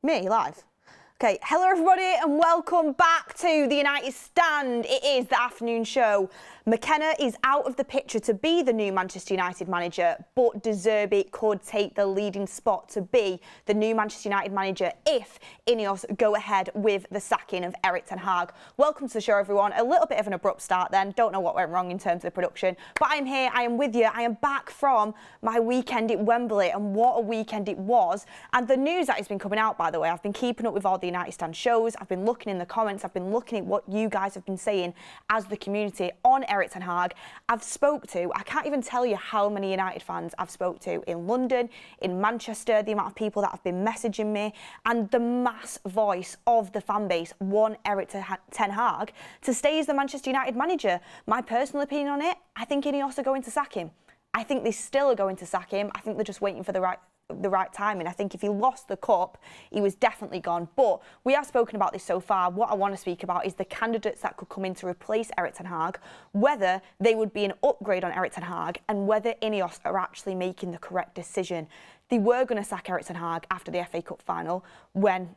Me, live. Okay, hello everybody and welcome back to the United Stand. It is the afternoon show. McKenna is out of the picture to be the new Manchester United manager, but Zerbi could take the leading spot to be the new Manchester United manager if Ineos go ahead with the sacking of Erik ten Hag. Welcome to the show, everyone. A little bit of an abrupt start then. Don't know what went wrong in terms of the production, but I am here, I am with you. I am back from my weekend at Wembley, and what a weekend it was. And the news that has been coming out, by the way, I've been keeping up with all the United Stand shows. I've been looking in the comments. I've been looking at what you guys have been saying as the community on Erik ten Hag. I can't even tell you how many United fans I've spoke to in London, in Manchester, the amount of people that have been messaging me, and the mass voice of the fan base want Erik ten Hag to stay as the Manchester United manager. My personal opinion on it, I think Ineos are going to sack him. I think they still are going to sack him. I think they're just waiting for the right timing. I think if he lost the cup, he was definitely gone. But we have spoken about this so far. What I want to speak about is the candidates that could come in to replace Erik ten Hag, whether they would be an upgrade on Erik ten Hag, and whether Ineos are actually making the correct decision. They were going to sack Erik ten Hag after the FA Cup final, when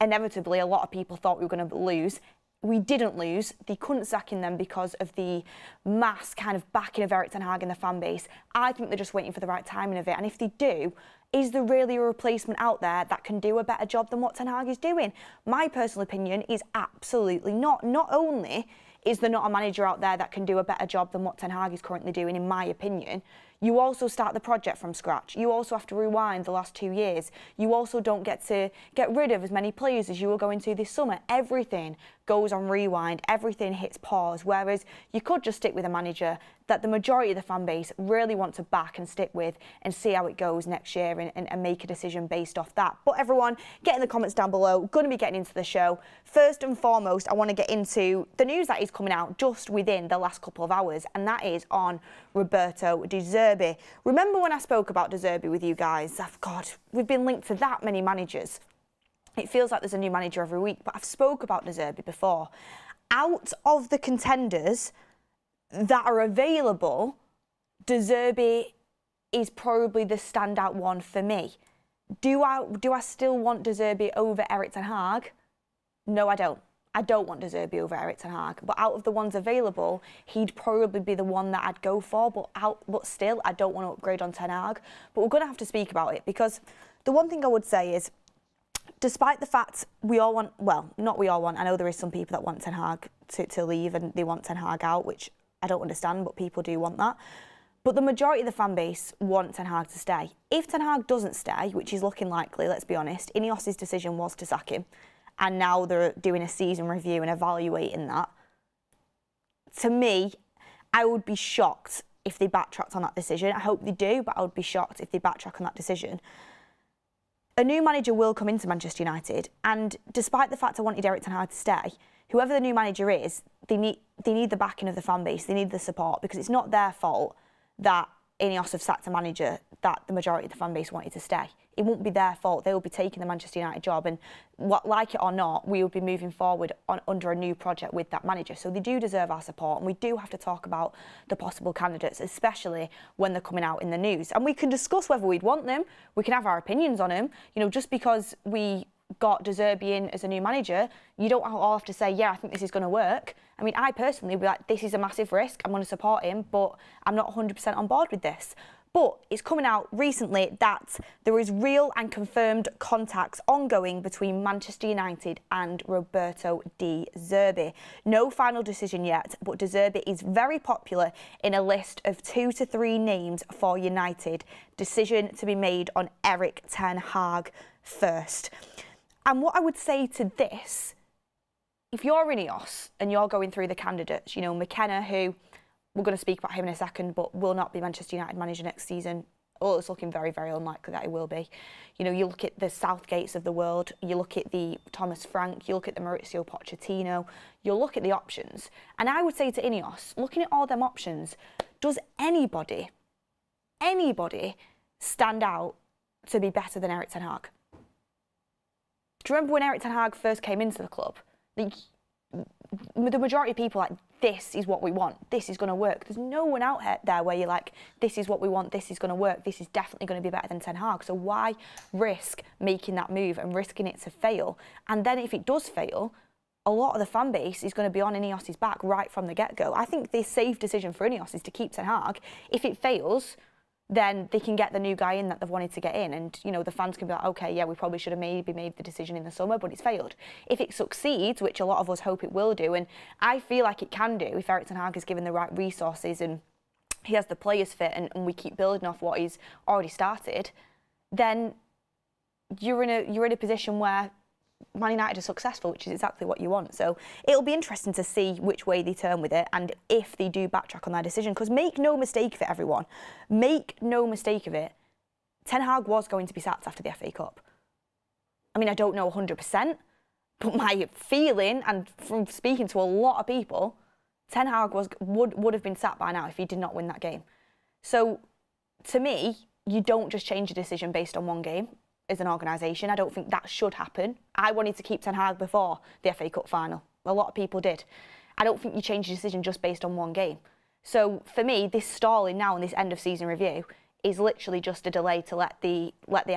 inevitably a lot of people thought we were going to lose. We didn't lose. They couldn't sack him then because of the mass kind of backing of Erik ten Hag in the fan base. I think they're just waiting for the right timing of it. And if they do, is there really a replacement out there that can do a better job than what ten Hag is doing? My personal opinion is absolutely not. Not only is there not a manager out there that can do a better job than what ten Hag is currently doing, in my opinion, you also start the project from scratch. You also have to rewind the last 2 years. You also don't get to get rid of as many players as you were going to this summer. Everything goes on rewind. Everything hits pause. Whereas you could just stick with a manager that the majority of the fan base really want to back and stick with and see how it goes next year and make a decision based off that. But everyone, get in the comments down below. Going to be getting into the show. First and foremost, I want to get into the news that is coming out just within the last couple of hours, and that is on Roberto De Zerbi. Remember when I spoke about De Zerbi with you guys? God, we've been linked to that many managers. It feels like there's a new manager every week, but I've spoke about De Zerbi before. Out of the contenders that are available, De Zerbi is probably the standout one for me. Do I still want De Zerbi over Erik ten Hag? No, I don't. I don't want De Zerbi over Erik ten Hag, but out of the ones available, he'd probably be the one that I'd go for, but still, I don't want to upgrade on ten Hag. But we're going to have to speak about it, because the one thing I would say is, despite the fact we all want, well, not we all want, I know there is some people that want ten Hag to leave and they want ten Hag out, which I don't understand, but people do want that. But the majority of the fan base want ten Hag to stay. If ten Hag doesn't stay, which is looking likely, let's be honest, Ineos' decision was to sack him, and now they're doing a season review and evaluating that. To me, I would be shocked if they backtracked on that decision. I hope they do, but I would be shocked if they backtrack on that decision. A new manager will come into Manchester United, and despite the fact I wanted Erik ten Hag to stay, whoever the new manager is, they need the backing of the fan base, they need the support, because it's not their fault that Ineos have sacked a manager that the majority of the fan base wanted to stay. It won't be their fault. They will be taking the Manchester United job, and like it or not, we will be moving forward under a new project with that manager. So they do deserve our support, and we do have to talk about the possible candidates, especially when they're coming out in the news. And we can discuss whether we'd want them. We can have our opinions on them. You know, just because we got De Zerbi in as a new manager, you don't all have to say, yeah, I think this is going to work. I mean, I personally would be like, this is a massive risk. I'm going to support him, but I'm not 100% on board with this. But it's coming out recently that there is real and confirmed contacts ongoing between Manchester United and Roberto De Zerbi. No final decision yet, but De Zerbi is very popular in a list of 2 to 3 names for United. Decision to be made on Erik ten Hag first. And what I would say to this, if you're Ineos and you're going through the candidates, you know, McKenna, who we're going to speak about him in a second, but will not be Manchester United manager next season. Oh, it's looking very, very unlikely that he will be. You know, you look at the Southgates of the world, you look at the Thomas Frank, you look at the Mauricio Pochettino, you look at the options. And I would say to Ineos, looking at all them options, does anybody stand out to be better than Erik ten Hag? Do you remember when Erik ten Hag first came into the club? The majority of people this is what we want, this is going to work. There's no one out there where you're like, this is what we want, this is going to work, this is definitely going to be better than Ten Hag. So why risk making that move and risking it to fail? And then if it does fail, a lot of the fan base is going to be on Ineos's back right from the get-go. I think the safe decision for Ineos is to keep Ten Hag. If it fails, then they can get the new guy in that they've wanted to get in, and the fans can be like, okay, yeah, we probably should have maybe made the decision in the summer, but it's failed. If it succeeds, which a lot of us hope it will do, and I feel like it can do if Erik ten Hag is given the right resources and he has the players fit, and we keep building off what he's already started, then you're in a position where Man United are successful, which is exactly what you want. So it'll be interesting to see which way they turn with it and if they do backtrack on their decision. Because make no mistake of it, everyone. Make no mistake of it. Ten Hag was going to be sacked after the FA Cup. I mean, I don't know 100%, but my feeling, and from speaking to a lot of people, Ten Hag would have been sacked by now if he did not win that game. So to me, you don't just change a decision based on one game. As an organisation, I don't think that should happen. I wanted to keep Ten Hag before the FA Cup final. A lot of people did. I don't think you change a decision just based on one game. So for me, this stalling now and this end of season review is literally just a delay to let the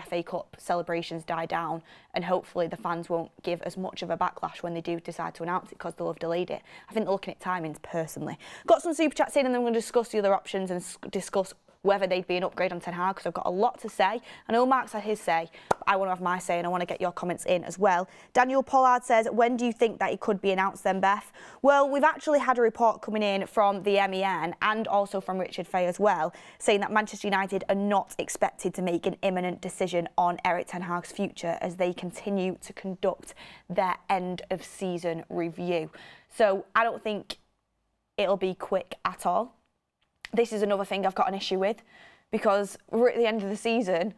FA Cup celebrations die down, and hopefully the fans won't give as much of a backlash when they do decide to announce it, because they'll have delayed it. I think they're looking at timings personally. Got some super chats in, and then we're going to discuss the other options and discuss whether they'd be an upgrade on Ten Hag, because I've got a lot to say. I know Mark's had his say, but I want to have my say, and I want to get your comments in as well. Daniel Pollard says, when do you think that it could be announced then, Beth? Well, we've actually had a report coming in from the MEN and also from Richard Fay as well, saying that Manchester United are not expected to make an imminent decision on Erik ten Hag's future as they continue to conduct their end of season review. So I don't think it'll be quick at all. This is another thing I've got an issue with, because we're at the end of the season.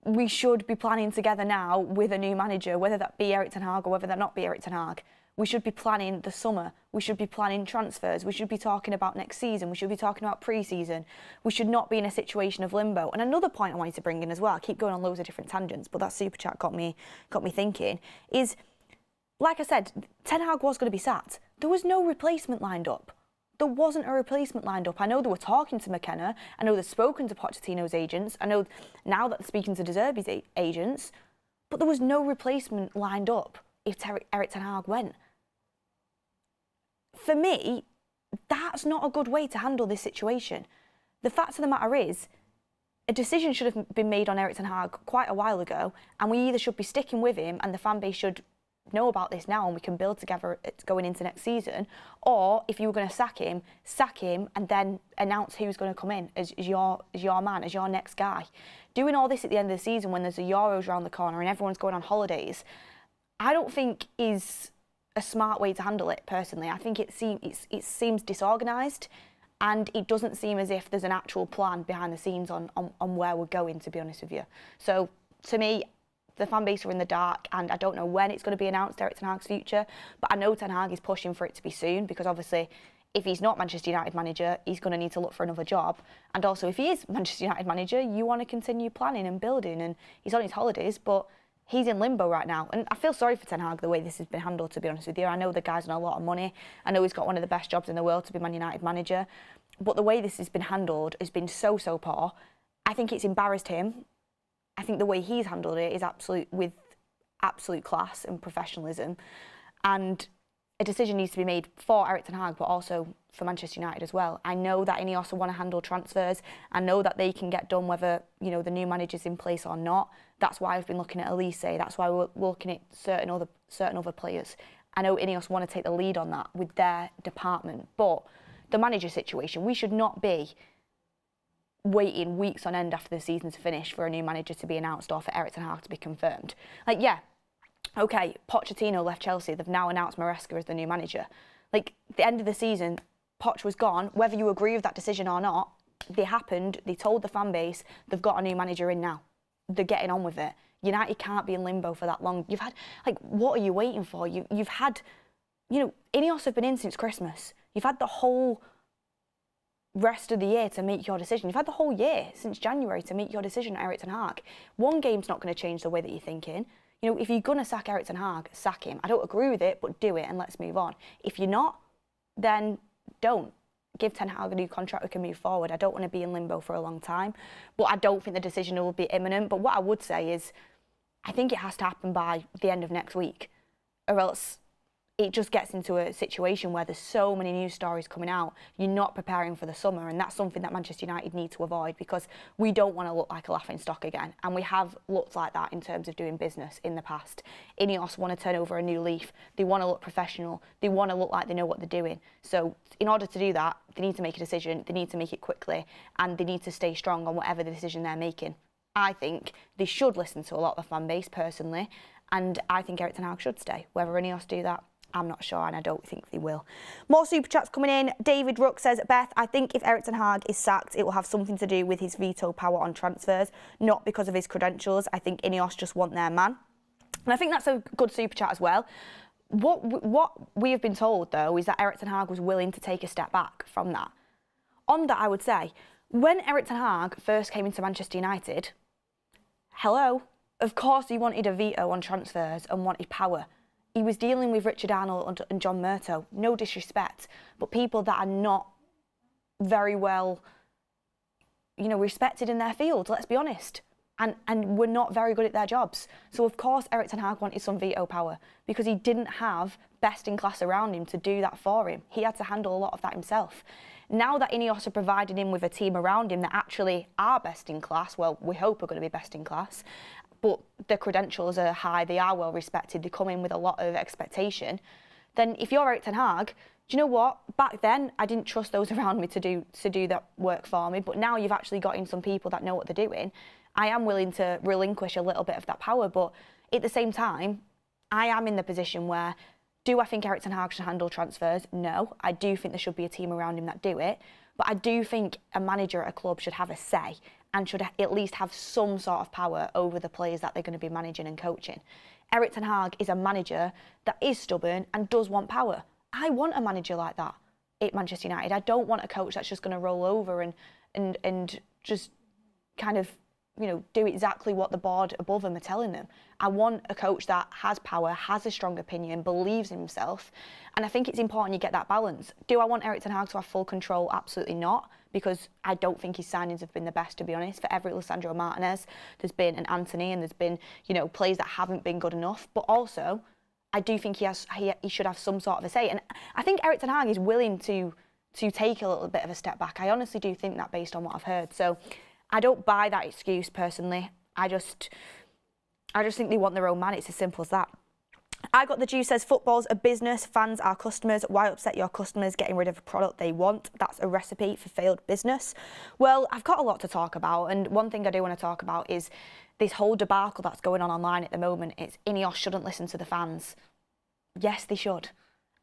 We should be planning together now with a new manager, whether that be Erik ten Hag or whether that not be Erik ten Hag. We should be planning the summer. We should be planning transfers. We should be talking about next season. We should be talking about pre-season. We should not be in a situation of limbo. And another point I wanted to bring in as well, I keep going on loads of different tangents, but that super chat got me thinking, is, like I said, Ten Hag was going to be sacked. There was no replacement lined up. There wasn't a replacement lined up. I know they were talking to McKenna. I know they've spoken to Pochettino's agents. I know now that they're speaking to Zerbi's agents. But there was no replacement lined up if Erik ten Hag went. For me, that's not a good way to handle this situation. The fact of the matter is, a decision should have been made on Erik ten Hag quite a while ago, and we either should be sticking with him and the fan base should know about this now and we can build together going into next season, or if you were going to sack him and then announce who's going to come in as your man, as your next guy. Doing all this at the end of the season when there's a Euros around the corner and everyone's going on holidays, I don't think is a smart way to handle it personally. I think it seems disorganised, and it doesn't seem as if there's an actual plan behind the scenes on where we're going, to be honest with you. So to me, the fan base are in the dark, and I don't know when it's going to be announced, Erik ten Hag's future, but I know Ten Hag is pushing for it to be soon, because obviously if he's not Manchester United manager, he's going to need to look for another job. And also if he is Manchester United manager, you want to continue planning and building, and he's on his holidays, but he's in limbo right now. And I feel sorry for Ten Hag the way this has been handled, to be honest with you. I know the guy's on a lot of money. I know he's got one of the best jobs in the world to be Man United manager, but the way this has been handled has been so poor. I think it's embarrassed him. I think the way he's handled it is with absolute class and professionalism, and a decision needs to be made for Erik ten Hag, but also for Manchester United as well. I know that Ineos want to handle transfers. I know that they can get done whether the new manager's in place or not. That's why I've been looking at Elise. That's why we're looking at certain other players. I know Ineos want to take the lead on that with their department, but the manager situation, we should not be waiting weeks on end after the season to finish for a new manager to be announced or for Erik ten Hag to be confirmed. Like, yeah, okay, Pochettino left Chelsea. They've now announced Maresca as the new manager. Like, at the end of the season, Poch was gone. Whether you agree with that decision or not, they happened. They told the fan base they've got a new manager in now. They're getting on with it. United can't be in limbo for that long. You've had, like, what are you waiting for? You've had, Ineos have been in since Christmas. You've had the whole rest of the year to make your decision. You've had the whole year since January to make your decision on Erik ten Hag. One game's not going to change the way that you're thinking. If you're going to sack Erik ten Hag, sack him. I don't agree with it, but do it and let's move on. If you're not, then don't. Give Ten Hag a new contract, we can move forward. I don't want to be in limbo for a long time, but I don't think the decision will be imminent. But what I would say is, I think it has to happen by the end of next week, or else it just gets into a situation where there's so many news stories coming out, you're not preparing for the summer, and that's something that Manchester United need to avoid, because we don't want to look like a laughing stock again, and we have looked like that in terms of doing business in the past. Ineos want to turn over a new leaf, they want to look professional, they want to look like they know what they're doing. So in order to do that, they need to make a decision, they need to make it quickly, and they need to stay strong on whatever the decision they're making. I think they should listen to a lot of the fan base personally, and I think Eric Ten Hag should stay. Whether Ineos do that, I'm not sure, and I don't think they will. More super chats coming in. David Rook says, Beth, I think if Eric Ten Hag is sacked, it will have something to do with his veto power on transfers, not because of his credentials. I think Ineos just want their man. And I think that's a good super chat as well. What we have been told, though, is that Eric Ten Hag was willing to take a step back from that. On that, I would say, when Eric Ten Hag first came into Manchester United, hello, of course he wanted a veto on transfers and wanted power. He was dealing with Richard Arnold and John Murtough, no disrespect, but people that are not very well, respected in their field, let's be honest, and were not very good at their jobs. So of course Eric Ten Hag wanted some veto power, because he didn't have best in class around him to do that for him. He had to handle a lot of that himself. Now that Ineos are providing him with a team around him that actually are best in class, well, we hope are going to be best in class, but the credentials are high, they are well respected, they come in with a lot of expectation, then if you're Eric Ten Hag, do you know what? Back then, I didn't trust those around me to do that work for me, but now you've actually got in some people that know what they're doing. I am willing to relinquish a little bit of that power, but at the same time, I am in the position where, do I think Eric Ten Hag should handle transfers? No. I do think there should be a team around him that do it, but I do think a manager at a club should have a say and should at least have some sort of power over the players that they're going to be managing and coaching. Eric Ten Hag is a manager that is stubborn and does want power. I want a manager like that at Manchester United. I don't want a coach that's just going to roll over and just kind of, do exactly what the board above them are telling them. I want a coach that has power, has a strong opinion, believes in himself, and I think it's important you get that balance. Do I want Eric Ten Hag to have full control? Absolutely not, because I don't think his signings have been the best, to be honest. For every Lisandro Martinez, there's been an Anthony, and there's been, players that haven't been good enough. But also, I do think he should have some sort of a say, and I think Eric Ten Hag is willing to take a little bit of a step back. I honestly do think that, based on what I've heard. So I don't buy that excuse personally. I just think they want their own man. It's as simple as that. I Got the Juice says, football's a business, fans are customers. Why upset your customers getting rid of a product they want? That's a recipe for failed business. Well, I've got a lot to talk about, and one thing I do want to talk about is this whole debacle that's going on online at the moment. It's Ineos shouldn't listen to the fans. Yes, they should.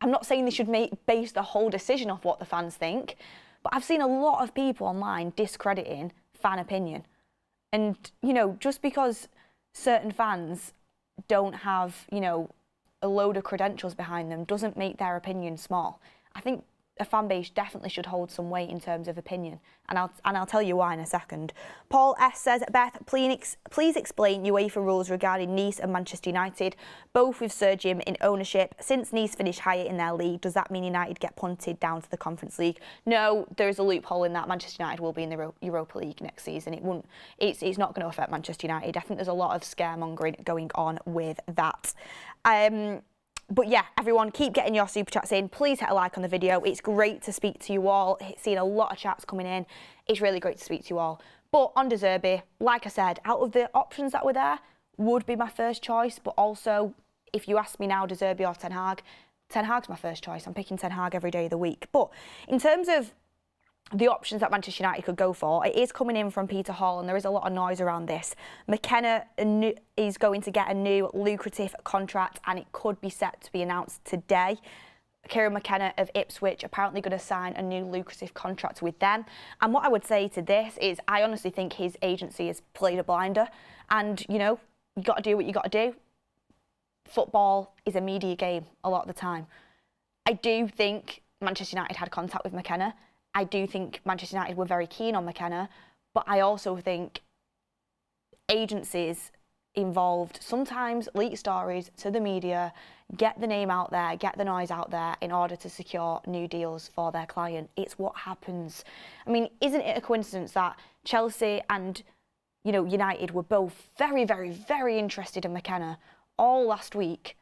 I'm not saying they should base the whole decision off what the fans think, but I've seen a lot of people online discrediting fan opinion. And, just because certain fans don't have, a load of credentials behind them doesn't make their opinion small. I think a fan base definitely should hold some weight in terms of opinion, and I'll tell you why in a second. Paul S says, Beth, please explain UEFA rules regarding Nice and Manchester United, both with Zerbi in ownership. Since Nice finished higher in their league, does that mean United get punted down to the Conference League? No, there is a loophole in that. Manchester United will be in the Europa League next season. It's not going to affect Manchester United. I think there's a lot of scaremongering going on with that. But yeah, everyone, keep getting your super chats in. Please hit a like on the video. It's great to speak to you all. Seeing a lot of chats coming in. It's really great to speak to you all. But on Zerbi, like I said, out of the options that were there, would be my first choice. But also, if you ask me now, Zerbi or Ten Hag, Ten Hag's my first choice. I'm picking Ten Hag every day of the week. But in terms of the options that Manchester United could go for, it is coming in from Peter Hall, and there is a lot of noise around this. McKenna is going to get a new lucrative contract, and it could be set to be announced today. Kieran McKenna of Ipswich apparently going to sign a new lucrative contract with them. And what I would say to this is, I honestly think his agency has played a blinder, and you got to do what you got to do. Football is a media game a lot of the time. I do think Manchester United had contact with McKenna. I do think Manchester United were very keen on McKenna, but I also think agencies involved sometimes leak stories to the media, get the name out there, get the noise out there in order to secure new deals for their client. It's what happens. I mean, isn't it a coincidence that Chelsea and, you know, United were both very, very, very interested in McKenna all last week,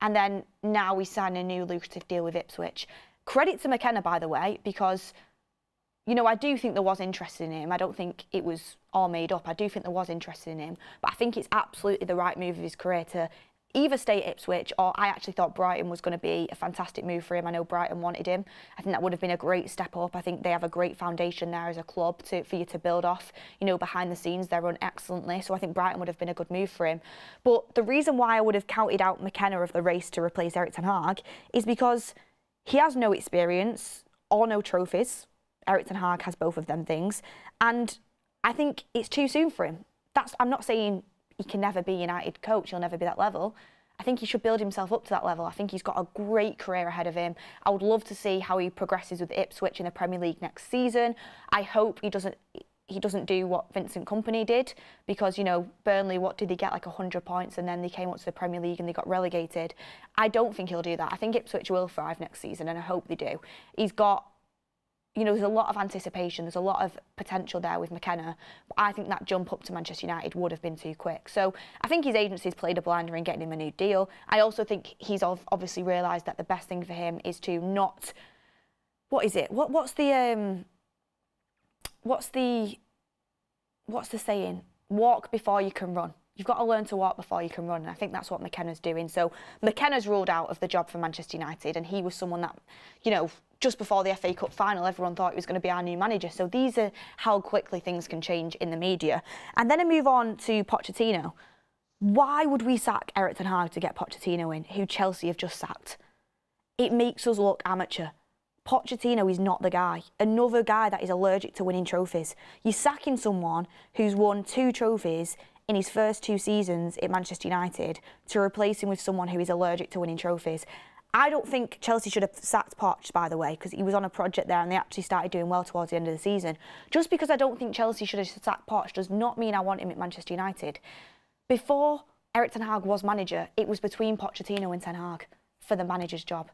and then now we sign a new lucrative deal with Ipswich. Credit to McKenna, by the way, because, you know, I do think there was interest in him. I don't think it was all made up. I do think there was interest in him. But I think it's absolutely the right move of his career to either stay at Ipswich, or I actually thought Brighton was going to be a fantastic move for him. I know Brighton wanted him. I think that would have been a great step up. I think they have a great foundation there as a club for you to build off. You know, behind the scenes, they're run excellently. So I think Brighton would have been a good move for him. But the reason why I would have counted out McKenna of the race to replace Erik ten Hag is because he has no experience or no trophies. Erik ten Hag has both of them things. And I think it's too soon for him. I'm not saying he can never be United coach, he'll never be that level. I think he should build himself up to that level. I think he's got a great career ahead of him. I would love to see how he progresses with Ipswich in the Premier League next season. I hope he doesn't do what Vincent Kompany did, because, you know, Burnley, what did they get, like 100 points, and then they came up to the Premier League and they got relegated. I don't think he'll do that. I think Ipswich will thrive next season, and I hope they do. He's got, you know, there's a lot of anticipation, there's a lot of potential there with McKenna, but I think that jump up to Manchester United would have been too quick. So I think his agency's played a blinder in getting him a new deal. I also think he's obviously realised that the best thing for him is to not, what's the saying? Walk before you can run. You've got to learn to walk before you can run, and I think that's what McKenna's doing. So McKenna's ruled out of the job for Manchester United, and he was someone that, you know, just before the FA Cup final, everyone thought he was going to be our new manager. So these are how quickly things can change in the media. And then I move on to Pochettino. Why would we sack Erik ten Hag to get Pochettino in, who Chelsea have just sacked? It makes us look amateur. Pochettino is not the guy. Another guy that is allergic to winning trophies. You're sacking someone who's won 2 trophies in his first 2 seasons at Manchester United to replace him with someone who is allergic to winning trophies. I don't think Chelsea should have sacked Poch, by the way, because he was on a project there and they actually started doing well towards the end of the season. Just because I don't think Chelsea should have sacked Poch does not mean I want him at Manchester United. Before Erik ten Hag was manager, it was between Pochettino and ten Hag for the manager's job.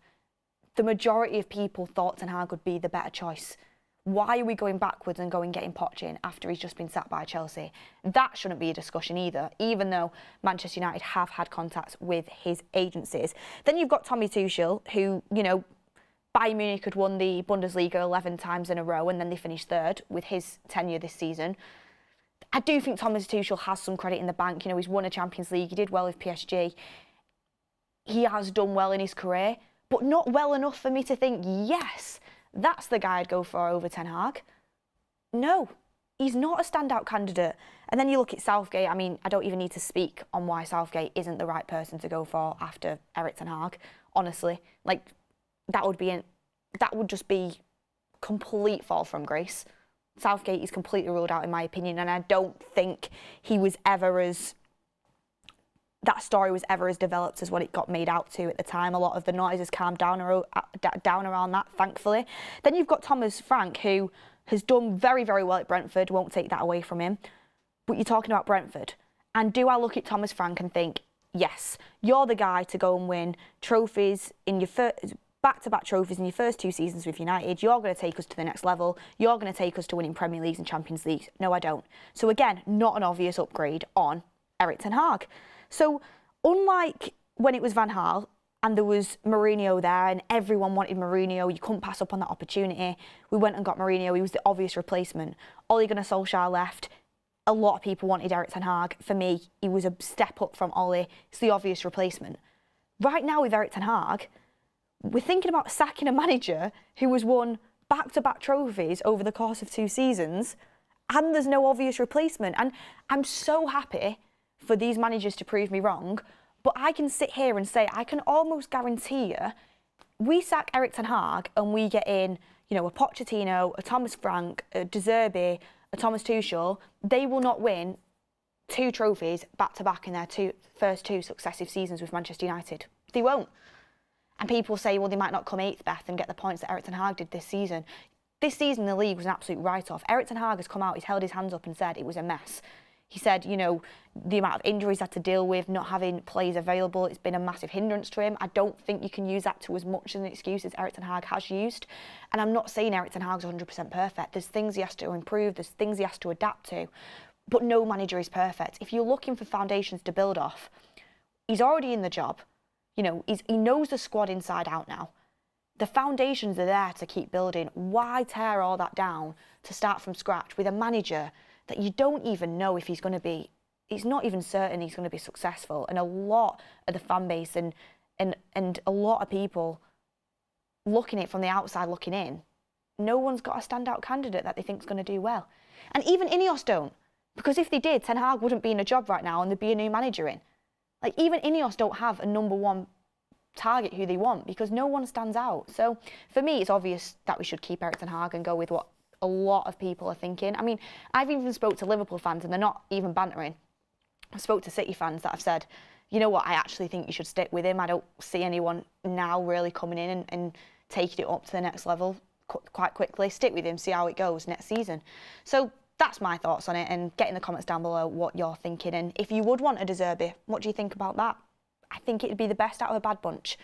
The majority of people thought ten Hag would be the better choice. Why are we going backwards and going getting Poch in after he's just been sacked by Chelsea? That shouldn't be a discussion either, even though Manchester United have had contacts with his agencies. Then you've got Tommy Tuchel, who, you know, Bayern Munich had won the Bundesliga 11 times in a row and then they finished 3rd with his tenure this season. I do think Thomas Tuchel has some credit in the bank. You know, he's won a Champions League, he did well with PSG. He has done well in his career, but not well enough for me to think, yes, that's the guy I'd go for over ten Hag. No, he's not a standout candidate. And then you look at Southgate. I mean, I don't even need to speak on why Southgate isn't the right person to go for after Erik ten Hag. Honestly, like that would just be complete fall from grace. Southgate is completely ruled out in my opinion, and I don't think that story was ever as developed as what it got made out to at the time. A lot of the noise has calmed down around that, thankfully. Then you've got Thomas Frank, who has done very, very well at Brentford, won't take that away from him. But you're talking about Brentford. And do I look at Thomas Frank and think, yes, you're the guy to go and win trophies in your back-to-back trophies in your first 2 seasons with United. You're going to take us to the next level. You're going to take us to winning Premier Leagues and Champions Leagues. No, I don't. So again, not an obvious upgrade on Erik ten Hag. So unlike when it was Van Gaal and there was Mourinho there and everyone wanted Mourinho, you couldn't pass up on that opportunity. We went and got Mourinho. He was the obvious replacement. Ole Gunnar Solskjaer left. A lot of people wanted Erik ten Hag. For me, he was a step up from Ole. It's the obvious replacement. Right now with Erik ten Hag, we're thinking about sacking a manager who has won back-to-back trophies over the course of 2 seasons, and there's no obvious replacement. And I'm so happy for these managers to prove me wrong, but I can sit here and say, I can almost guarantee you, we sack Erik ten Hag and we get in, you know, a Pochettino, a Thomas Frank, a Zerbi, a Thomas Tuchel, they will not win 2 trophies back-to-back in their first 2 successive seasons with Manchester United. They won't. And people say, well, they might not come 8th, Beth, and get the points that Erik ten Hag did this season. This season, the league was an absolute write-off. Erik ten Hag has come out, he's held his hands up and said it was a mess. He said, you know, the amount of injuries he had to deal with, not having players available, it's been a massive hindrance to him. I don't think you can use that to as much as an excuse as Erik ten Hag has used. And I'm not saying Erik ten Hag's 100% perfect. There's things he has to improve, there's things he has to adapt to. But no manager is perfect. If you're looking for foundations to build off, he's already in the job. You know, he knows the squad inside out now. The foundations are there to keep building. Why tear all that down to start from scratch with a manager that you don't even know if he's going to be, he's not even certain he's going to be successful. And a lot of the fan base and a lot of people looking at it from the outside looking in, no one's got a standout candidate that they think is going to do well. And even Ineos don't. Because if they did, Ten Hag wouldn't be in a job right now and there'd be a new manager in. Like, even Ineos don't have a number one target who they want because no one stands out. So for me, it's obvious that we should keep Erik ten Hag and go with what a lot of people are thinking. I mean, I've even spoke to Liverpool fans and they're not even bantering. I spoke to City fans that have said, you know what, I actually think you should stick with him. I don't see anyone now really coming in and taking it up to the next level quite quickly. Stick with him, see how it goes next season. So that's my thoughts on it, and get in the comments down below what you're thinking. And if you would want a Zerbi, what do you think about that? I think it'd be the best out of a bad bunch.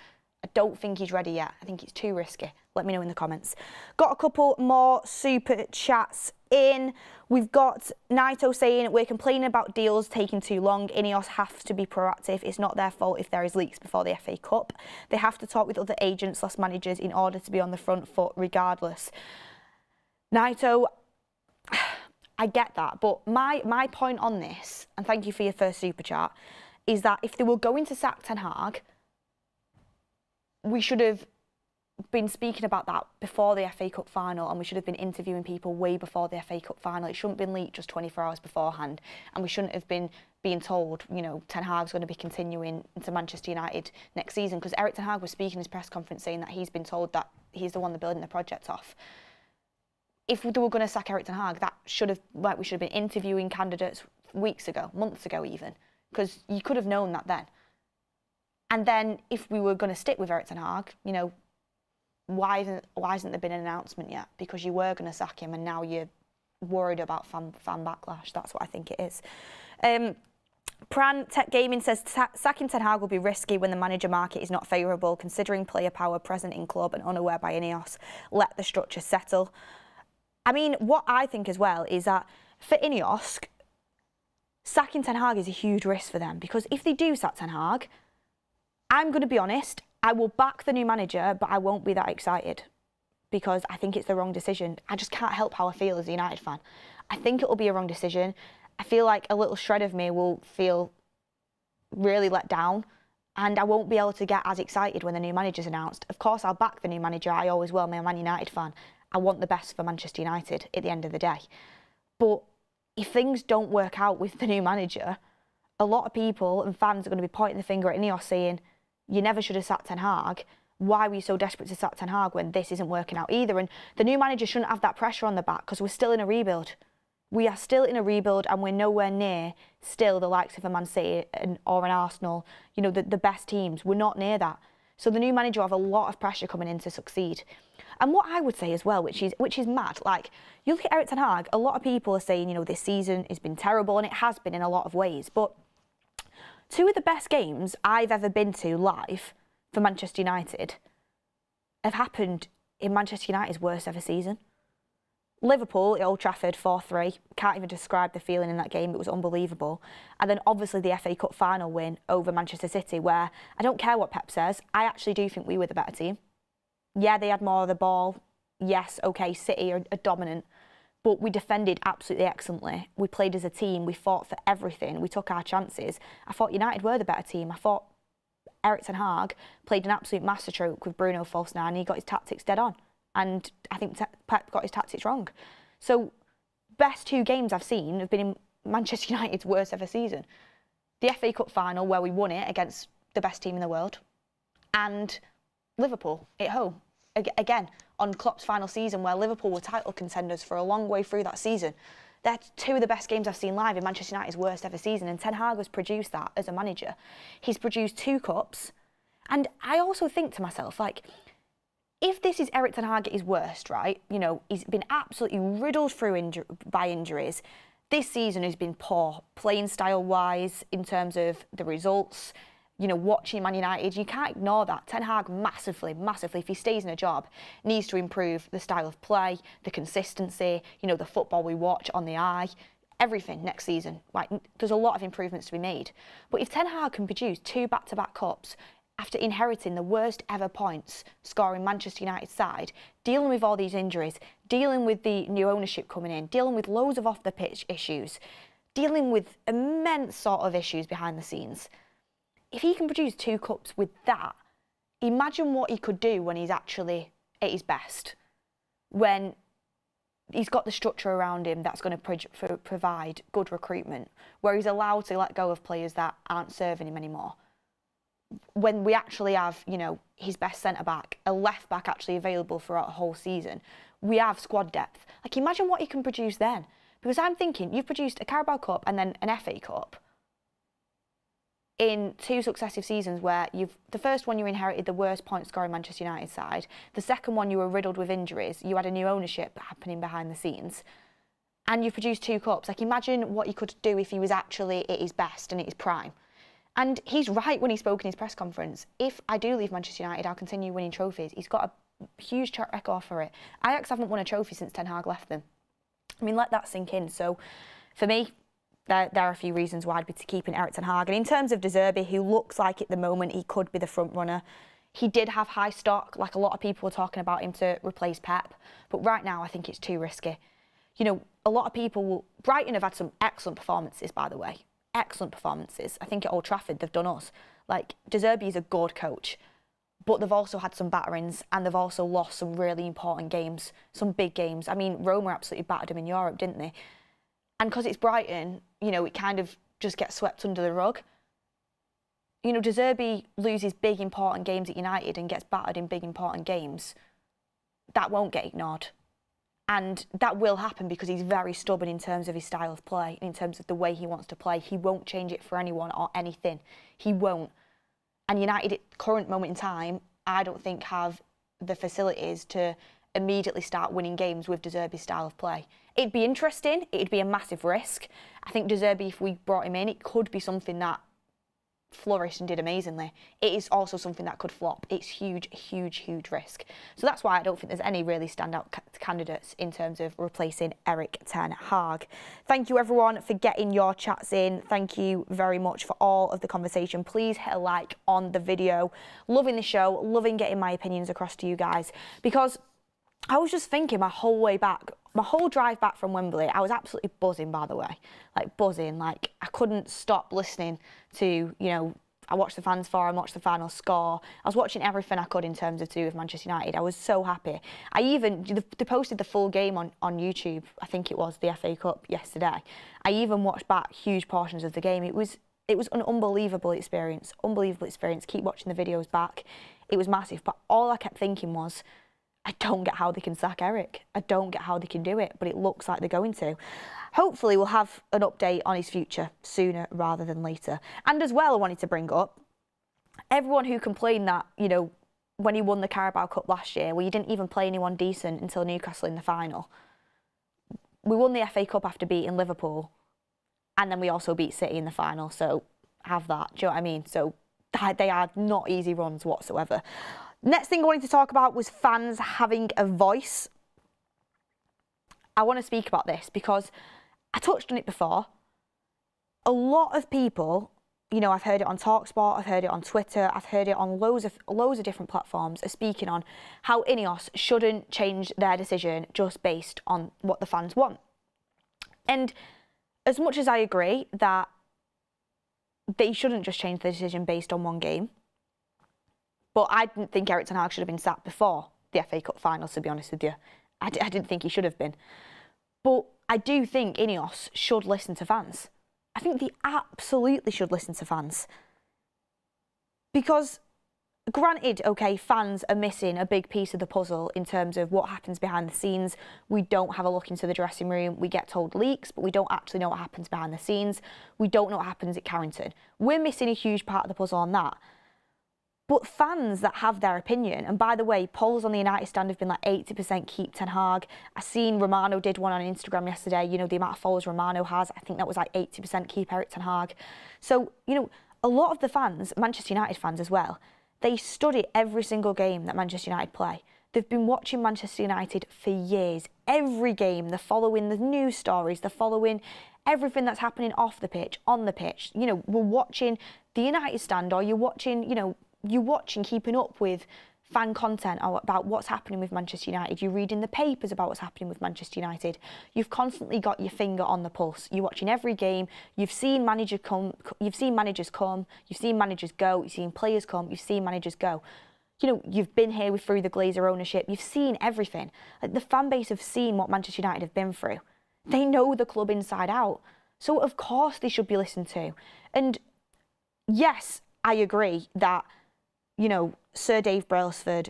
I don't think he's ready yet. I think it's too risky. Let me know in the comments. Got a couple more super chats in. We've got Naito saying, we're complaining about deals taking too long. Ineos have to be proactive. It's not their fault if there is leaks before the FA Cup. They have to talk with other agents/managers in order to be on the front foot regardless. Naito, I get that, but my point on this, and thank you for your first super chat, is that if they were going to sack Ten Hag, we should have been speaking about that before the FA Cup final, and we should have been interviewing people way before the FA Cup final. It shouldn't have been leaked just 24 hours beforehand, and we shouldn't have been being told, you know, Ten Hag's going to be continuing into Manchester United next season, because Erik ten Hag was speaking in his press conference saying that he's been told that he's the one they're building the project off. If they were going to sack Erik ten Hag, that should have, like, we should have been interviewing candidates weeks ago, months ago even, because you could have known that then. And then if we were going to stick with Erik ten Hag, you know, why hasn't there been an announcement yet? Because you were going to sack him and now you're worried about fan backlash. That's what I think it is. Pran Tech Gaming says, sacking Ten Hag will be risky when the manager market is not favourable, considering player power present in club and unaware by Ineos. Let the structure settle. I mean, what I think as well is that for Ineos, sacking Ten Hag is a huge risk for them, because if they do sack Ten Hag, I'm going to be honest, I will back the new manager, but I won't be that excited because I think it's the wrong decision. I just can't help how I feel as a United fan. I think it will be a wrong decision. I feel like a little shred of me will feel really let down, and I won't be able to get as excited when the new manager's announced. Of course, I'll back the new manager. I always will. I'm a Man United fan. I want the best for Manchester United at the end of the day. But if things don't work out with the new manager, a lot of people and fans are going to be pointing the finger at Ineos saying, you never should have sacked Ten Hag. Why were you so desperate to sack Ten Hag when this isn't working out either? And the new manager shouldn't have that pressure on the back, because we're still in a rebuild. We are still in a rebuild, and we're nowhere near still the likes of a Man City or an Arsenal, you know, the best teams. We're not near that. So the new manager will have a lot of pressure coming in to succeed. And what I would say as well, which is mad, like, you look at Erik ten Hag, a lot of people are saying, you know, this season has been terrible, and it has been in a lot of ways. But two of the best games I've ever been to live for Manchester United have happened in Manchester United's worst ever season. Liverpool at Old Trafford, 4-3. Can't even describe the feeling in that game. It was unbelievable. And then obviously the FA Cup final win over Manchester City, where I don't care what Pep says, I actually do think we were the better team. Yeah, they had more of the ball. Yes, okay, City are dominant. But we defended absolutely excellently. We played as a team. We fought for everything. We took our chances. I thought United were the better team. I thought Erik ten Hag played an absolute masterstroke with Bruno false nine. He got his tactics dead on. And I think Pep got his tactics wrong. So, best two games I've seen have been in Manchester United's worst ever season. The FA Cup final, where we won it against the best team in the world, and Liverpool at home. Again, on Klopp's final season, where Liverpool were title contenders for a long way through that season. They're two of the best games I've seen live in Manchester United's worst ever season, and Ten Hag has produced that as a manager. He's produced 2 cups, and I also think to myself, like, if this is Erik ten Hag at his worst, right, you know, he's been absolutely riddled through by injuries, this season has been poor, playing style-wise, in terms of the results. You know, watching Man United, you can't ignore that. Ten Hag massively, if he stays in a job, needs to improve the style of play, the consistency, you know, the football we watch on the eye, everything next season. Like, there's a lot of improvements to be made. But if Ten Hag can produce 2 back-to-back cups after inheriting the worst ever points scoring Manchester United side, dealing with all these injuries, dealing with the new ownership coming in, dealing with loads of off-the-pitch issues, dealing with immense sort of issues behind the scenes, if he can produce 2 cups with that, imagine what he could do when he's actually at his best. When he's got the structure around him that's going to provide good recruitment, where he's allowed to let go of players that aren't serving him anymore. When we actually have, you know, his best centre-back, a left-back actually available throughout a whole season, we have squad depth. Like, imagine what he can produce then. Because I'm thinking, you've produced a Carabao Cup and then an FA Cup in 2 successive seasons where the first one you inherited the worst point scoring Manchester United side, the second one you were riddled with injuries, you had a new ownership happening behind the scenes, and you've produced 2 cups. Like, imagine what he could do if he was actually at his best and at his prime. And he's right when he spoke in his press conference. If I do leave Manchester United, I'll continue winning trophies. He's got a huge track record for it. Ajax haven't won a trophy since Ten Hag left them. I mean, let that sink in. So, for me, there are a few reasons why I'd be keeping Erik ten Hag. And in terms of De Zerbi, who looks like at the moment he could be the front runner, he did have high stock, like a lot of people were talking about him to replace Pep. But right now, I think it's too risky. You know, a lot of people Brighton have had some excellent performances, by the way. Excellent performances. I think at Old Trafford, they've done us. Like, De Zerbi is a good coach, but they've also had some batterings and they've also lost some really important games, some big games. I mean, Roma absolutely battered them in Europe, didn't they? And because it's Brighton, you know, it kind of just gets swept under the rug. You know, De Zerbi loses big, important games at United and gets battered in big, important games. That won't get ignored. And that will happen because he's very stubborn in terms of his style of play, in terms of the way he wants to play. He won't change it for anyone or anything. He won't. And United, at the current moment in time, I don't think have the facilities to immediately start winning games with De Zerbi's style of play. It'd be interesting. It'd be a massive risk. I think De Zerbi, if we brought him in, it could be something that flourished and did amazingly. It is also something that could flop. It's huge, huge, huge risk. So that's why I don't think there's any really standout candidates in terms of replacing Erik ten Hag. Thank you everyone for getting your chats in. Thank you very much for all of the conversation. Please hit a like on the video. Loving the show, loving getting my opinions across to you guys, because I was just thinking my whole way back, my whole drive back from Wembley, I was absolutely buzzing, by the way. Like, buzzing. Like, I couldn't stop listening to, you know, I watched the fans forum, watched the final score. I was watching everything I could in terms of to do with Manchester United. I was so happy. They posted the full game on YouTube, I think it was the FA Cup yesterday. I even watched back huge portions of the game. It was an unbelievable experience. Keep watching the videos back. It was massive. But all I kept thinking was, I don't get how they can sack Erik. I don't get how they can do it, but it looks like they're going to. Hopefully we'll have an update on his future sooner rather than later. And as well, I wanted to bring up everyone who complained that, you know, when he won the Carabao Cup last year, well, you didn't even play anyone decent until Newcastle in the final. We won the FA Cup after beating Liverpool, and then we also beat City in the final, so have that. Do you know what I mean? So they are not easy runs whatsoever. Next thing I wanted to talk about was fans having a voice. I want to speak about this because I touched on it before. A lot of people, you know, I've heard it on TalkSport, I've heard it on Twitter, I've heard it on loads of different platforms, are speaking on how Ineos shouldn't change their decision just based on what the fans want. And as much as I agree that they shouldn't just change the decision based on one game, but I didn't think Erik ten Hag should have been sacked before the FA Cup final, to be honest with you. I didn't think he should have been. But I do think Ineos should listen to fans. I think they absolutely should listen to fans. Because, granted, okay, fans are missing a big piece of the puzzle in terms of what happens behind the scenes. We don't have a look into the dressing room. We get told leaks, but we don't actually know what happens behind the scenes. We don't know what happens at Carrington. We're missing a huge part of the puzzle on that. But fans that have their opinion, and by the way, polls on the United stand have been like 80% keep Ten Hag. I seen Romano did one on Instagram yesterday, you know, the amount of followers Romano has, I think that was like 80% keep Eric Ten Hag. So, you know, a lot of the fans, Manchester United fans as well, they study every single game that Manchester United play. They've been watching Manchester United for years. Every game, they're following the news stories, they're following everything that's happening off the pitch, on the pitch. You know, we're watching the United stand, or you're watching, you know, you're watching, keeping up with fan content about what's happening with Manchester United. You're reading the papers about what's happening with Manchester United. You've constantly got your finger on the pulse. You're watching every game. You've seen managers come, you've seen managers go, you've seen players come, you've seen managers go. You know, you've been here through the Glazer ownership. You've seen everything. Like, the fan base have seen what Manchester United have been through. They know the club inside out. So of course they should be listened to. And yes, I agree that, you know, Sir Dave Brailsford,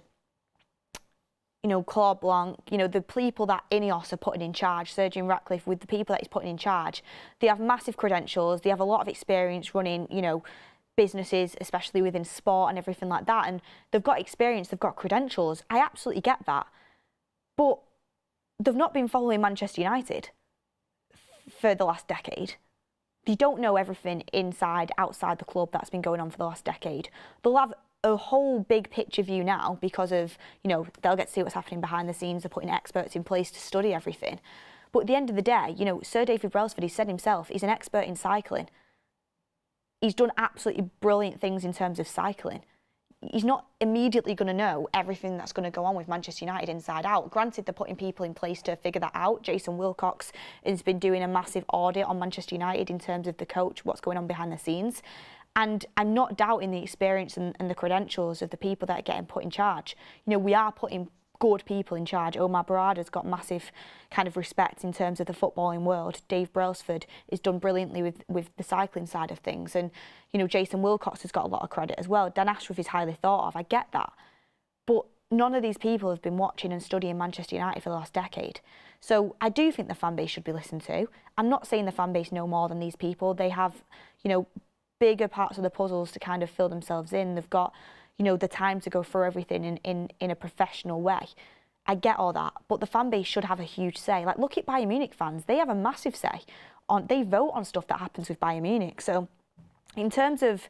you know, Claude Blanc, you know, the people that Ineos are putting in charge, Sir Jim Ratcliffe, with the people that he's putting in charge, they have massive credentials, they have a lot of experience running, you know, businesses, especially within sport and everything like that, and they've got experience, they've got credentials. I absolutely get that. But they've not been following Manchester United for the last decade. They don't know everything inside, outside the club that's been going on for the last decade. They'll have a whole big picture view now because of, you know, they'll get to see what's happening behind the scenes. They're putting experts in place to study everything. But at the end of the day, you know, Sir David Brailsford, he said himself, he's an expert in cycling. He's done absolutely brilliant things in terms of cycling. He's not immediately going to know everything that's going to go on with Manchester United inside out. Granted, they're putting people in place to figure that out. Jason Wilcox has been doing a massive audit on Manchester United in terms of the coach, what's going on behind the scenes. And I'm not doubting the experience and the credentials of the people that are getting put in charge. You know, we are putting good people in charge. Omar Barada's got massive kind of respect in terms of the footballing world. Dave Brailsford is done brilliantly with the cycling side of things. And, you know, Jason Wilcox has got a lot of credit as well. Dan Ashworth is highly thought of. I get that. But none of these people have been watching and studying Manchester United for the last decade. So I do think the fan base should be listened to. I'm not saying the fan base know more than these people. They have, you know, bigger parts of the puzzles to kind of fill themselves in. They've got, you know, the time to go through everything in a professional way. I get all that, but the fan base should have a huge say. Like, look at Bayern Munich fans. They have a massive say. They vote on stuff that happens with Bayern Munich. So in terms of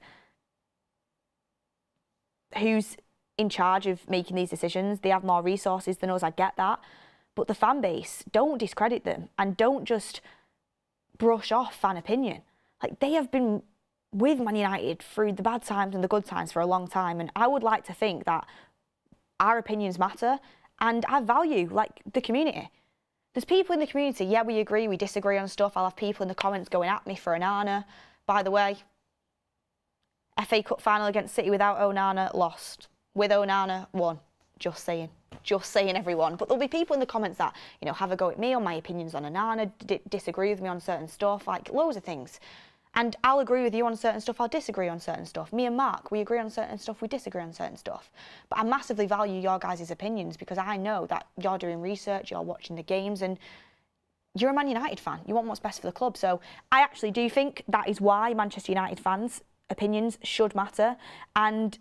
who's in charge of making these decisions, they have more resources than us, I get that. But the fan base, don't discredit them and don't just brush off fan opinion. Like, they have been with Man United through the bad times and the good times for a long time, and I would like to think that our opinions matter and I value, like, the community. There's people in the community, yeah, we agree, we disagree on stuff. I'll have people in the comments going at me for Onana. By the way, FA Cup final against City without Onana, lost. With Onana, won. Just saying, everyone. But there'll be people in the comments that, you know, have a go at me on my opinions on Onana, disagree with me on certain stuff, like loads of things. And I'll agree with you on certain stuff, I'll disagree on certain stuff. Me and Mark, we agree on certain stuff, we disagree on certain stuff. But I massively value your guys' opinions because I know that you're doing research, you're watching the games, and you're a Man United fan. You want what's best for the club. So I actually do think that is why Manchester United fans' opinions should matter. And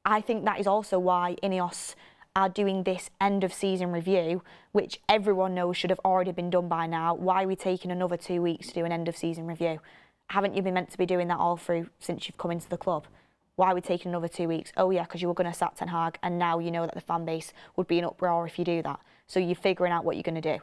I think that is also why Ineos are doing this end of season review, which everyone knows should have already been done by now. Why are we taking another 2 weeks to do an end of season review? Haven't you been meant to be doing that all through since you've come into the club? Why are we taking another 2 weeks? Oh yeah, because you were going to sack Ten Hag, and now you know that the fan base would be in uproar if you do that. So you're figuring out what you're going to do.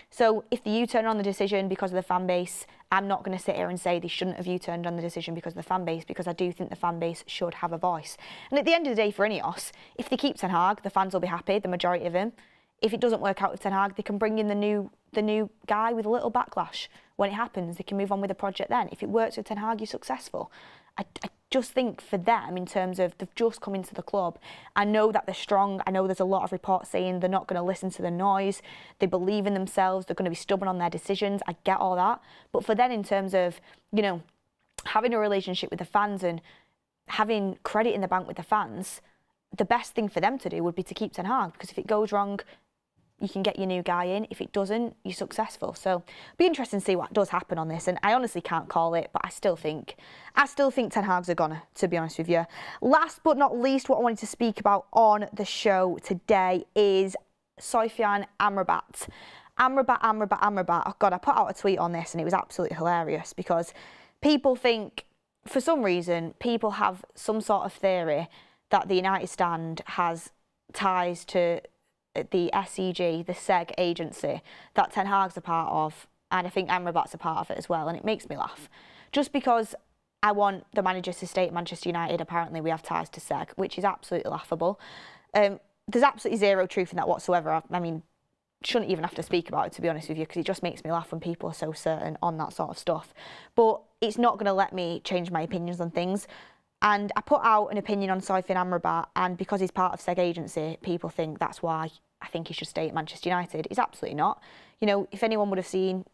So if the U-turn on the decision because of the fan base, I'm not going to sit here and say they shouldn't have U-turned on the decision because of the fan base, because I do think the fan base should have a voice. And at the end of the day for Ineos, if they keep Ten Hag, the fans will be happy, the majority of them. If it doesn't work out with Ten Hag, they can bring in the new guy with a little backlash. When it happens, they can move on with the project then. If it works with Ten Hag, you're successful. I just think for them, in terms of they've just come into the club, I know that they're strong. I know there's a lot of reports saying they're not going to listen to the noise. They believe in themselves. They're going to be stubborn on their decisions. I get all that. But for them, in terms of, you know, having a relationship with the fans and having credit in the bank with the fans, the best thing for them to do would be to keep Ten Hag, because if it goes wrong, you can get your new guy in. If it doesn't, you're successful. So it'll be interesting to see what does happen on this. And I honestly can't call it, but I still think Ten Hag's a goner, to be honest with you. Last but not least, what I wanted to speak about on the show today is Sofyan Amrabat. Amrabat. Oh God, I put out a tweet on this and it was absolutely hilarious because people think, for some reason, people have some sort of theory that the United Stand has ties to the SEG, the SEG agency that Ten Hag's a part of, and I think Amrabat's a part of it as well, and it makes me laugh. Just because I want the manager to stay at Manchester United, apparently we have ties to SEG, which is absolutely laughable. There's absolutely zero truth in that whatsoever. I mean, shouldn't even have to speak about it, to be honest with you, because it just makes me laugh when people are so certain on that sort of stuff. But it's not going to let me change my opinions on things. And I put out an opinion on Sofyan Amrabat, and because he's part of SEG agency, people think that's why I think he should stay at Manchester United. It's absolutely not. You know, if anyone would have seen,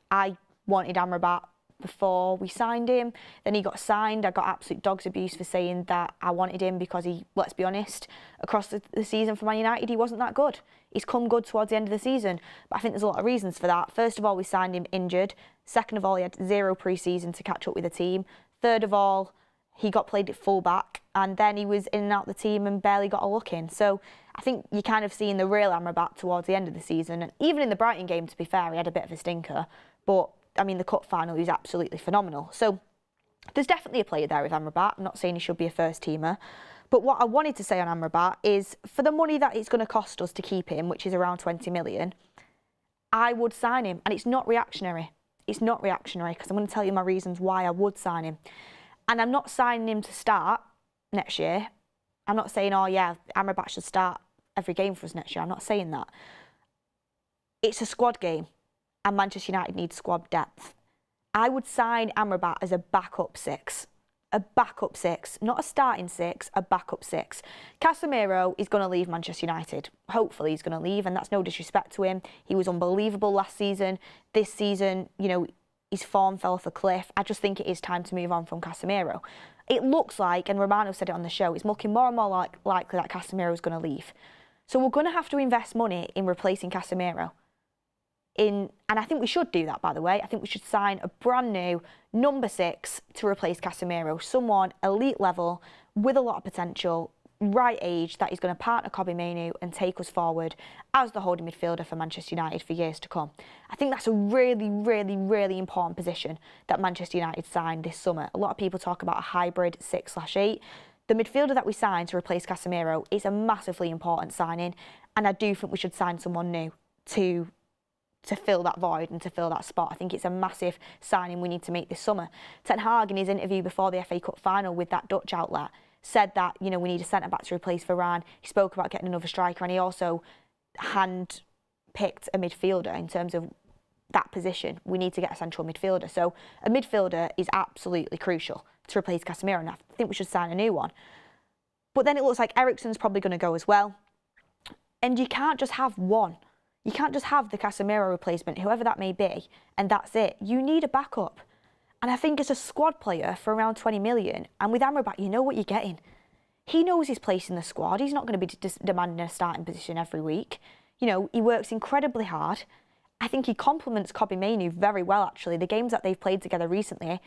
I wanted Amrabat before we signed him. Then he got signed. I got absolute dog's abuse for saying that I wanted him because he, let's be honest, across the season for Man United, he wasn't that good. He's come good towards the end of the season. But I think there's a lot of reasons for that. First of all, we signed him injured. Second of all, he had zero pre-season to catch up with the team. Third of all, he got played at full-back, and then he was in and out the team and barely got a look in. So I think you're kind of seeing the real Amrabat towards the end of the season. And even in the Brighton game, to be fair, he had a bit of a stinker. But, I mean, the cup final, he was absolutely phenomenal. So there's definitely a player there with Amrabat. I'm not saying he should be a first-teamer. But what I wanted to say on Amrabat is, for the money that it's going to cost us to keep him, which is around 20 million, I would sign him. And it's not reactionary. It's not reactionary, because I'm going to tell you my reasons why I would sign him. And I'm not signing him to start next year. I'm not saying, oh yeah, Amrabat should start every game for us next year. I'm not saying that. It's a squad game, and Manchester United needs squad depth. I would sign Amrabat as a backup six. A backup six, not a starting six, a backup six. Casemiro is going to leave Manchester United. Hopefully he's going to leave, and that's no disrespect to him. He was unbelievable last season. This season, you know, his form fell off a cliff. I just think it is time to move on from Casemiro. It looks like, and Romano said it on the show, it's looking more and more likely that Casemiro is going to leave. So we're going to have to invest money in replacing Casemiro. And I think we should do that, by the way. I think we should sign a brand new number 6 to replace Casemiro. Someone elite level, with a lot of potential, right age, that is going to partner Kobbie Mainoo and take us forward as the holding midfielder for Manchester United for years to come. I think that's a really, really, really important position that Manchester United signed this summer. A lot of people talk about a hybrid 6/8. The midfielder that we signed to replace Casemiro is a massively important signing, and I do think we should sign someone new to fill that void and to fill that spot. I think it's a massive signing we need to make this summer. Ten Hag, in his interview before the FA Cup final with that Dutch outlet, said that, you know, we need a centre-back to replace Varane. He spoke about getting another striker, and he also hand-picked a midfielder in terms of that position. We need to get a central midfielder. So a midfielder is absolutely crucial to replace Casemiro, and I think we should sign a new one. But then it looks like Eriksen's probably going to go as well. And you can't just have one. You can't just have the Casemiro replacement, whoever that may be, and that's it. You need a backup. And I think as a squad player for around 20 million, and with Amrabat, you know what you're getting. He knows his place in the squad. He's not going to be demanding a starting position every week. You know, he works incredibly hard. I think he complements Kobbie Mainoo very well, actually. The games that they've played together recently,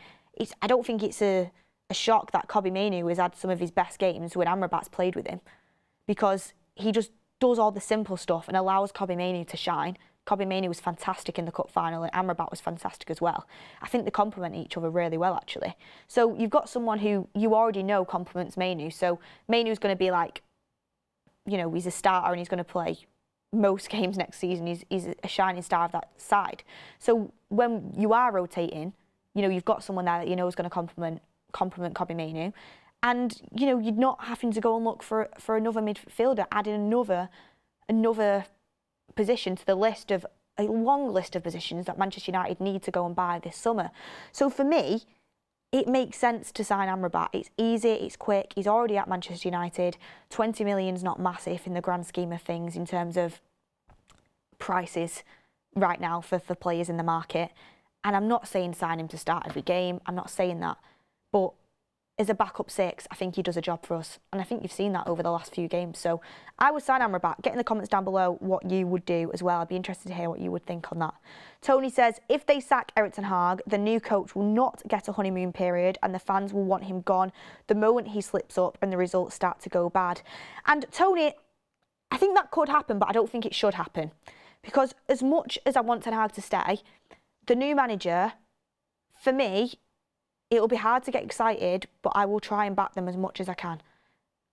I don't think it's a shock that Kobbie Mainoo has had some of his best games when Amrabat's played with him, because he just does all the simple stuff and allows Kobbie Mainoo to shine. Kobbie Mainoo was fantastic in the cup final, and Amrabat was fantastic as well. I think they complement each other really well, actually. So you've got someone who you already know complements Mainoo. So Mainoo's going to be like, you know, he's a starter and he's going to play most games next season. He's a shining star of that side. So when you are rotating, you know, you've got someone there that you know is going to complement Kobbie Mainoo. And, you know, you're not having to go and look for another midfielder, adding another position to the list of a long list of positions that Manchester United need to go and buy this summer. So for me, it makes sense to sign Amrabat. It's easy, it's quick. He's already at Manchester United. 20 million's not massive in the grand scheme of things in terms of prices right now for players in the market. And I'm not saying sign him to start every game. I'm not saying that. But as a backup six, I think he does a job for us. And I think you've seen that over the last few games. So I would sign Amrabat. Get in the comments down below what you would do as well. I'd be interested to hear what you would think on that. Tony says, if they sack Erik ten Hag, the new coach will not get a honeymoon period and the fans will want him gone the moment he slips up and the results start to go bad. And Tony, I think that could happen, but I don't think it should happen. Because as much as I want ten Hag to stay, the new manager, for me, it'll be hard to get excited, but I will try and back them as much as I can.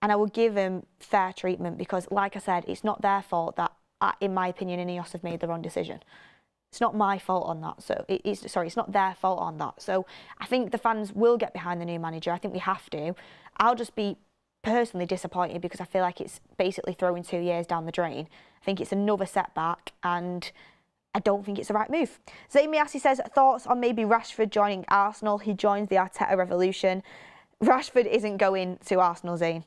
And I will give them fair treatment because, like I said, it's not their fault that, in my opinion, Ineos have made the wrong decision. It's not my fault on that. So it's not their fault on that. So I think the fans will get behind the new manager. I think we have to. I'll just be personally disappointed because I feel like it's basically throwing 2 years down the drain. I think it's another setback and I don't think it's the right move. Zayn Miassi says, thoughts on maybe Rashford joining Arsenal? He joins the Arteta revolution. Rashford isn't going to Arsenal, Zayn.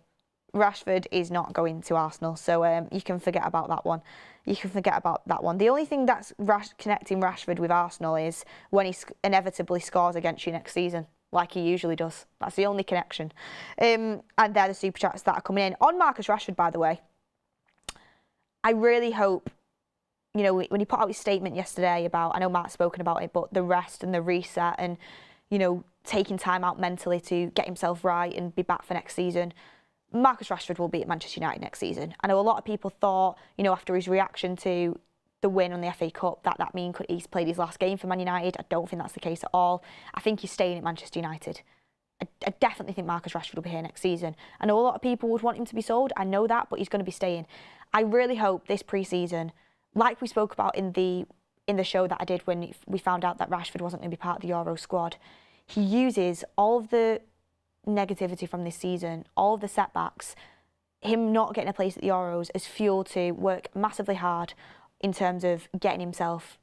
Rashford is not going to Arsenal, so you can forget about that one. You can forget about that one. The only thing that's connecting Rashford with Arsenal is when he inevitably scores against you next season, like he usually does. That's the only connection. And they're the super chats that are coming in. On Marcus Rashford, by the way, I really hope, you know, when he put out his statement yesterday about, I know Matt's spoken about it, but the rest and the reset and, you know, taking time out mentally to get himself right and be back for next season, Marcus Rashford will be at Manchester United next season. I know a lot of people thought, you know, after his reaction to the win on the FA Cup, that means he's played his last game for Man United. I don't think that's the case at all. I think he's staying at Manchester United. I definitely think Marcus Rashford will be here next season. I know a lot of people would want him to be sold. I know that, but he's going to be staying. I really hope this pre-season, like we spoke about in the show that I did when we found out that Rashford wasn't going to be part of the Euro squad, he uses all of the negativity from this season, all of the setbacks, him not getting a place at the Euros as fuel to work massively hard in terms of getting himself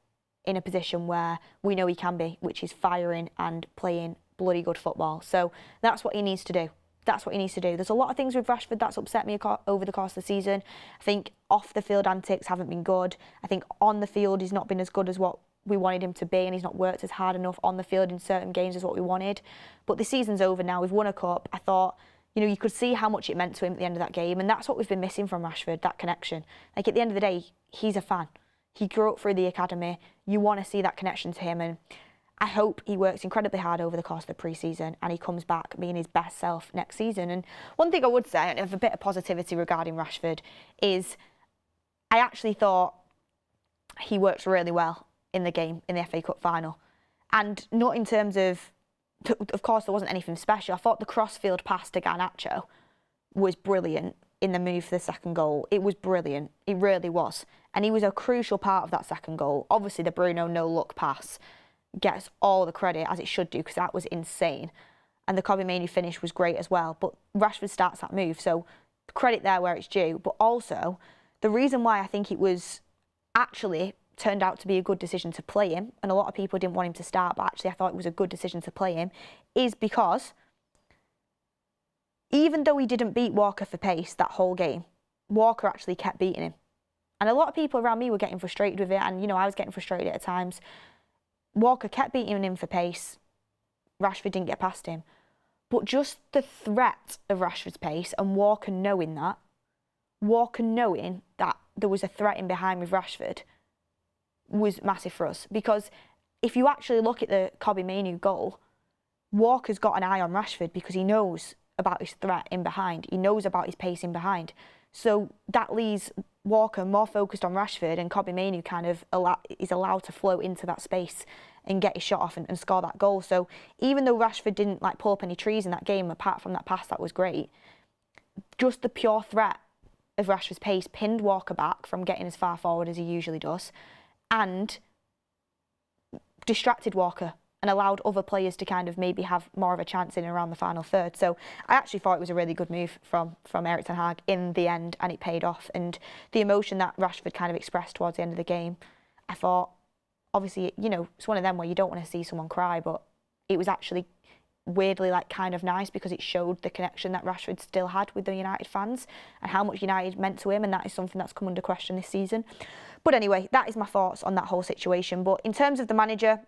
in a position where we know he can be, which is firing and playing bloody good football. So that's what he needs to do. That's what he needs to do. There's a lot of things with Rashford that's upset me over the course of the season. I think off the field antics haven't been good. I think on the field he's not been as good as what we wanted him to be, and he's not worked as hard enough on the field in certain games as what we wanted. But the season's over now. We've won a cup. I thought, you know, you could see how much it meant to him at the end of that game, and that's what we've been missing from Rashford, that connection. Like, at the end of the day, he's a fan. He grew up through the academy. You want to see that connection to him, and I hope he works incredibly hard over the course of the pre-season and he comes back being his best self next season. And one thing I would say, and of a bit of positivity regarding Rashford, is I actually thought he worked really well in the game, in the FA Cup final. And not in terms of course, there wasn't anything special. I thought the cross-field pass to Garnacho was brilliant in the move for the second goal. It was brilliant. It really was. And he was a crucial part of that second goal. Obviously, the Bruno no-look pass gets all the credit, as it should do, because that was insane. And the Kobbie Mainoo finish was great as well. But Rashford starts that move, so credit there where it's due. But also, the reason why I think it was actually turned out to be a good decision to play him, and a lot of people didn't want him to start, but actually I thought it was a good decision to play him, is because even though he didn't beat Walker for pace that whole game, Walker actually kept beating him. And a lot of people around me were getting frustrated with it, and, you know, I was getting frustrated at times. Walker kept beating him for pace. Rashford didn't get past him. But just the threat of Rashford's pace and Walker knowing that there was a threat in behind with Rashford was massive for us. Because if you actually look at the Kobbie Mainoo goal, Walker's got an eye on Rashford because he knows about his threat in behind. He knows about his pace in behind. So that leaves Walker more focused on Rashford, and Kobbie Mainoo kind of is allowed to float into that space and get his shot off and score that goal. So even though Rashford didn't like pull up any trees in that game, apart from that pass that was great, just the pure threat of Rashford's pace pinned Walker back from getting as far forward as he usually does, and distracted Walker and allowed other players to kind of maybe have more of a chance in and around the final third. So I actually thought it was a really good move from Erik ten Hag in the end, and it paid off. And the emotion that Rashford kind of expressed towards the end of the game, I thought, obviously, you know, it's one of them where you don't want to see someone cry, but it was actually weirdly like kind of nice because it showed the connection that Rashford still had with the United fans and how much United meant to him, and that is something that's come under question this season. But anyway, that is my thoughts on that whole situation. But in terms of the manager,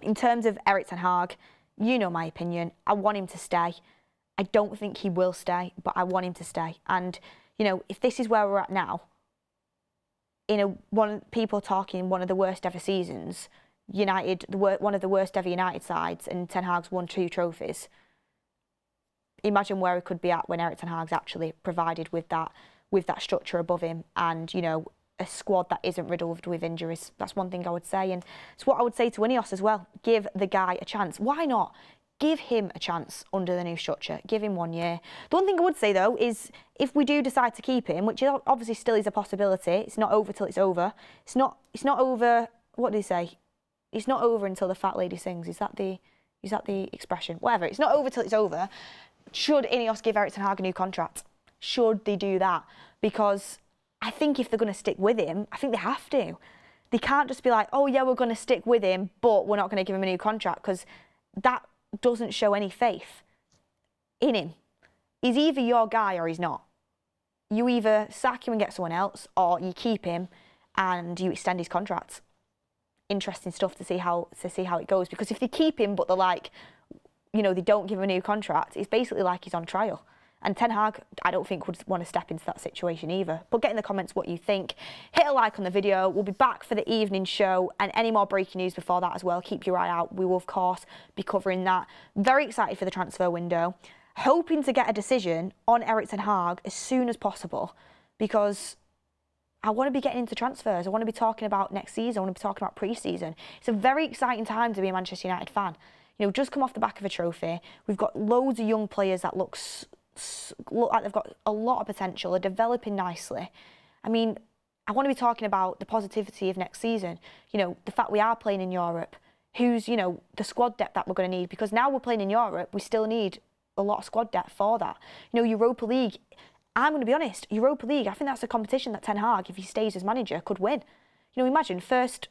in terms of Erik ten Hag, you know my opinion. I want him to stay. I don't think he will stay, but I want him to stay. And, you know, if this is where we're at now, people talking one of the worst ever seasons, United, one of the worst ever United sides, and Ten Hag's won 2 trophies. Imagine where he could be at when Erik Ten Hag's actually provided with that structure above him, and, you know, a squad that isn't riddled with injuries. That's one thing I would say, and it's what I would say to Ineos as well. Give the guy a chance. Why not? Give him a chance under the new structure. Give him 1 year. The one thing I would say, though, is if we do decide to keep him, which obviously still is a possibility, it's not over till it's over. It's not over. What did he say? It's not over until the fat lady sings. Is that the expression? Whatever. It's not over till it's over. Should Ineos give Erik Ten Hag a new contract? Should they do that? Because I think if they're going to stick with him, I think they have to. They can't just be like, oh yeah, we're going to stick with him, but we're not going to give him a new contract, because that doesn't show any faith in him. He's either your guy or he's not. You either sack him and get someone else, or you keep him and you extend his contract. Interesting stuff to see how it goes, because if they keep him but they're like, you know, they don't give him a new contract, it's basically like he's on trial. And Ten Hag, I don't think, would want to step into that situation either. But get in the comments what you think. Hit a like on the video. We'll be back for the evening show, and any more breaking news before that as well. Keep your eye out. We will, of course, be covering that. Very excited for the transfer window. Hoping to get a decision on Erik Ten Hag as soon as possible, because I want to be getting into transfers. I want to be talking about next season. I want to be talking about pre-season. It's a very exciting time to be a Manchester United fan. You know, just come off the back of a trophy. We've got loads of young players that look like they've got a lot of potential, are developing nicely. I mean, I want to be talking about the positivity of next season. You know, the fact we are playing in Europe, who's, you know, the squad depth that we're going to need, because now we're playing in Europe, we still need a lot of squad depth for that. You know, Europa League, I'm going to be honest, Europa League, I think that's a competition that Ten Hag, if he stays as manager, could win. You know, imagine first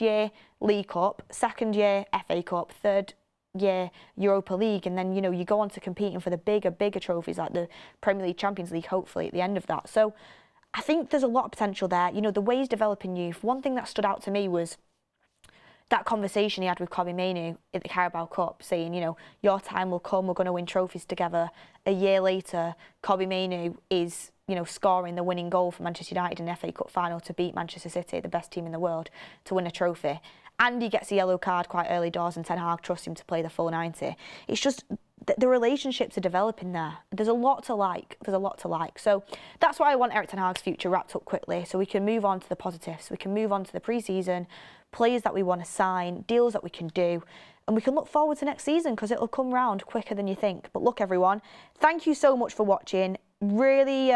year League Cup, second year FA Cup, third year Europa League, and then, you know, you go on to competing for the bigger trophies like the Premier League, Champions League, hopefully at the end of that. So I think there's a lot of potential there. You know, the way he's developing youth. One thing that stood out to me was that conversation he had with Kobbie Mainoo at the Carabao Cup, saying, you know, your time will come, we're going to win trophies together. A year later, Kobbie Mainoo is, you know, scoring the winning goal for Manchester United in the FA Cup final to beat Manchester City, the best team in the world, to win a trophy. And he gets a yellow card quite early doors, and Ten Hag trusts him to play the full 90. It's just the relationships are developing there. There's a lot to like. So that's why I want Erik Ten Hag's future wrapped up quickly, so we can move on to the positives. We can move on to the pre-season, players that we want to sign, deals that we can do, and we can look forward to next season, because it'll come round quicker than you think. But look, everyone, thank you so much for watching. Really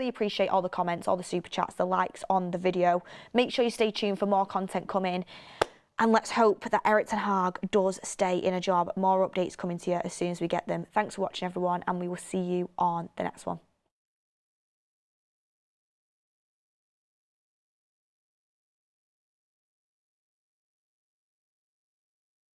appreciate all the comments, all the super chats, the likes on the video. Make sure you stay tuned for more content coming. And let's hope that Erik Ten Hag does stay in a job. More updates coming to you as soon as we get them. Thanks for watching, everyone, and we will see you on the next one.